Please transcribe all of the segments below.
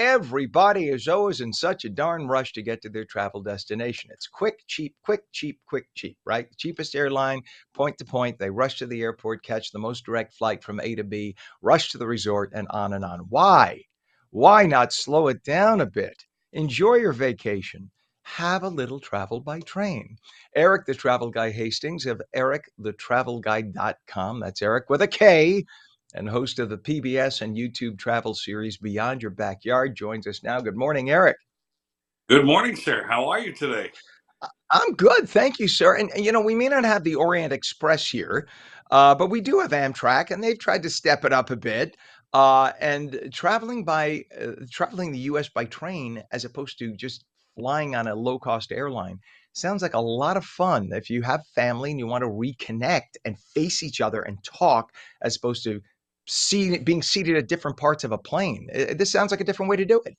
Everybody is always in such a darn rush to get to their travel destination. It's quick, cheap, quick, cheap, quick, cheap, right? The cheapest airline, point to point. They rush to the airport, catch the most direct flight from A to B, rush to the resort, and on and on. Why? Why not slow it down a bit? Enjoy your vacation. Have a little travel by train. Erik, the travel guy Hastings of ericthetravelguide.com. That's Erik with a K, and host of the PBS and YouTube travel series Beyond Your Backyard, joins us now. Good morning, Erik. Good morning, sir. How are you today? I'm good, thank you, sir. And we may not have the Orient Express here, but we do have Amtrak, and they've tried to step it up a bit. And traveling the U.S. by train as opposed to just flying on a low-cost airline sounds like a lot of fun if you have family and you want to reconnect and face each other and talk, as opposed to being seated at different parts of a plane. This sounds like a different way to do it.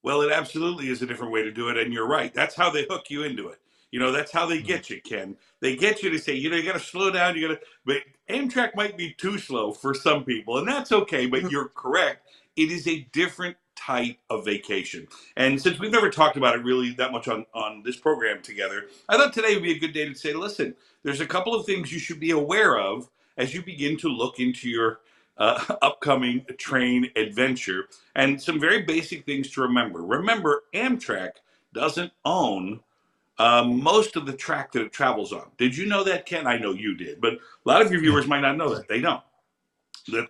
Well, it absolutely is a different way to do it, and you're right. That's how they hook you into it. That's how they Mhm. get you, Ken. They get you to say, you got to slow down. But Amtrak might be too slow for some people, and that's okay. But you're correct. It is a different type of vacation. And since we've never talked about it really that much on this program together, I thought today would be a good day to say, listen, there's a couple of things you should be aware of as you begin to look into your upcoming train adventure, and some very basic things to remember. Remember, Amtrak doesn't own most of the track that it travels on. Did you know that, Ken? I know you did, but a lot of your viewers might not know that. They don't.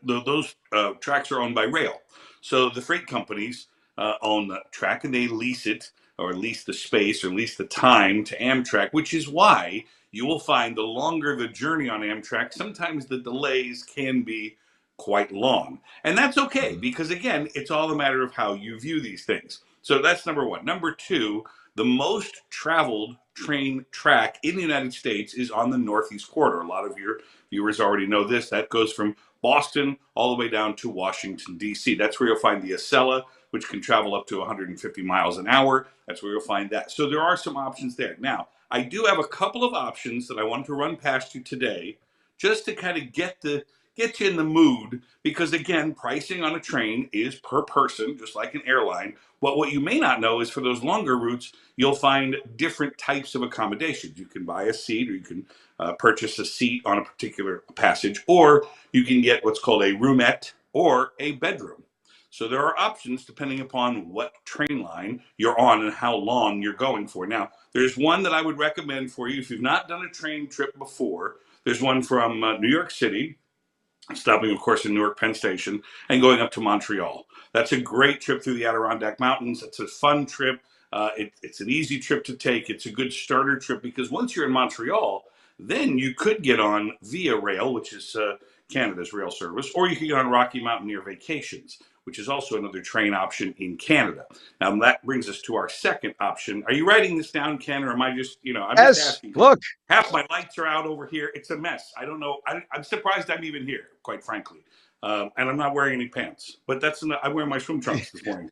Those tracks are owned by rail. So the freight companies own the track, and they lease it, or lease the space, or lease the time to Amtrak, which is why you will find the longer the journey on Amtrak, sometimes the delays can be quite long. And that's okay, Mhm. because again, it's all a matter of how you view these things. So that's number one. Number two, the most traveled train track in the United States is on the Northeast Corridor. A lot of your viewers already know this. That goes from Boston all the way down to Washington, D.C. That's where you'll find the Acela, which can travel up to 150 miles an hour. That's where you'll find that. So there are some options there. Now, I do have a couple of options that I want to run past you today, just to kind of get you in the mood, because again, pricing on a train is per person, just like an airline. But what you may not know is for those longer routes, you'll find different types of accommodations. You can buy a seat, or you can purchase a seat on a particular passage, or you can get what's called a roomette or a bedroom. So there are options depending upon what train line you're on and how long you're going for. Now, there's one that I would recommend for you if you've not done a train trip before. There's one from New York City, stopping, of course, in Newark Penn Station, and going up to Montreal. That's a great trip through the Adirondack Mountains. It's a fun trip. It's an easy trip to take. It's a good starter trip, because once you're in Montreal, then you could get on Via Rail, which is Canada's rail service, or you could get on Rocky Mountaineer Vacations, which is also another train option in Canada. Now that brings us to our second option. Are you writing this down, Ken, or am I just, I'm just Yes, asking, because look. half my lights are out over here. It's a mess. I don't know. I'm surprised I'm even here, quite frankly. And I'm not wearing any pants, but I'm wearing my swim trunks this morning.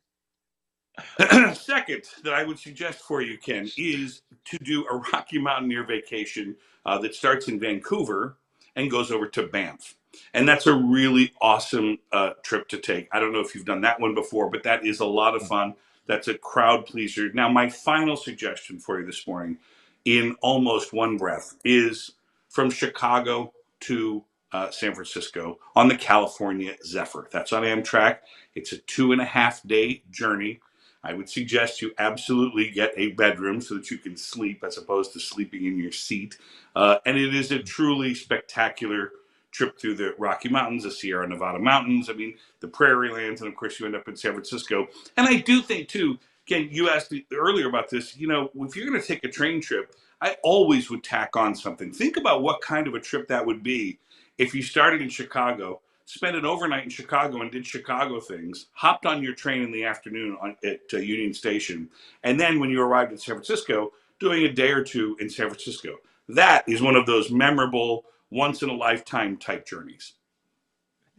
Second, that I would suggest for you, Ken, is to do a Rocky Mountaineer vacation that starts in Vancouver and goes over to Banff. And that's a really awesome trip to take. I don't know if you've done that one before, but that is a lot of fun. That's a crowd pleaser. Now, my final suggestion for you this morning, in almost one breath, is from Chicago to San Francisco on the California Zephyr. That's on Amtrak. It's a 2.5 day journey. I would suggest you absolutely get a bedroom so that you can sleep as opposed to sleeping in your seat. And it is a truly spectacular trip through the Rocky Mountains, the Sierra Nevada mountains. I mean, the prairie lands, and of course, you end up in San Francisco. And I do think, too, Ken, you asked me earlier about this. If you're going to take a train trip, I always would tack on something. Think about what kind of a trip that would be if you started in Chicago, spent an overnight in Chicago and did Chicago things, hopped on your train in the afternoon at Union Station, and then when you arrived in San Francisco, doing a day or two in San Francisco. That is one of those memorable, once in a lifetime type journeys.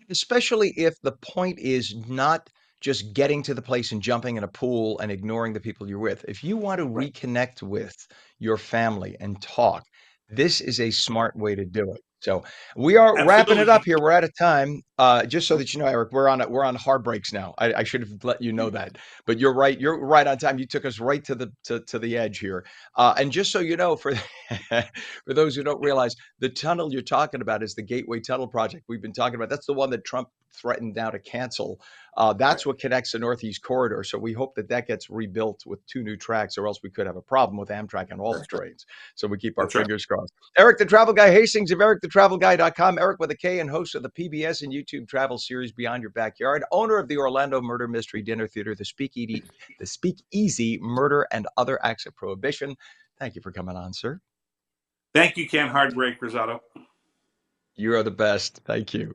Especially if the point is not just getting to the place and jumping in a pool and ignoring the people you're with. If you want to Right. reconnect with your family and talk, this is a smart way to do it. So we are And for wrapping it those up here. We're out of time. Just so that you know, Eric, we're on hard breaks now. I should have let you know that, but you're right. You're right on time. You took us right to the edge here. And just so you know, for for those who don't realize, the tunnel you're talking about is the Gateway Tunnel project we've been talking about. That's the one that Trump threatened now to cancel. That's right, what connects the Northeast Corridor. So we hope that that gets rebuilt with two new tracks, or else we could have a problem with Amtrak and all the that's right. trains. So we keep our That's right. fingers crossed. Eric the Travel Guy Hastings of ericthetravelguy.com. Eric with a K, and host of the PBS and YouTube travel series Beyond Your Backyard, owner of the Orlando Murder Mystery Dinner Theater, the Speakeasy Murder and Other Acts of Prohibition. Thank you for coming on, sir. Thank you, Ken Hardbreak Rosato. You are the best. Thank you.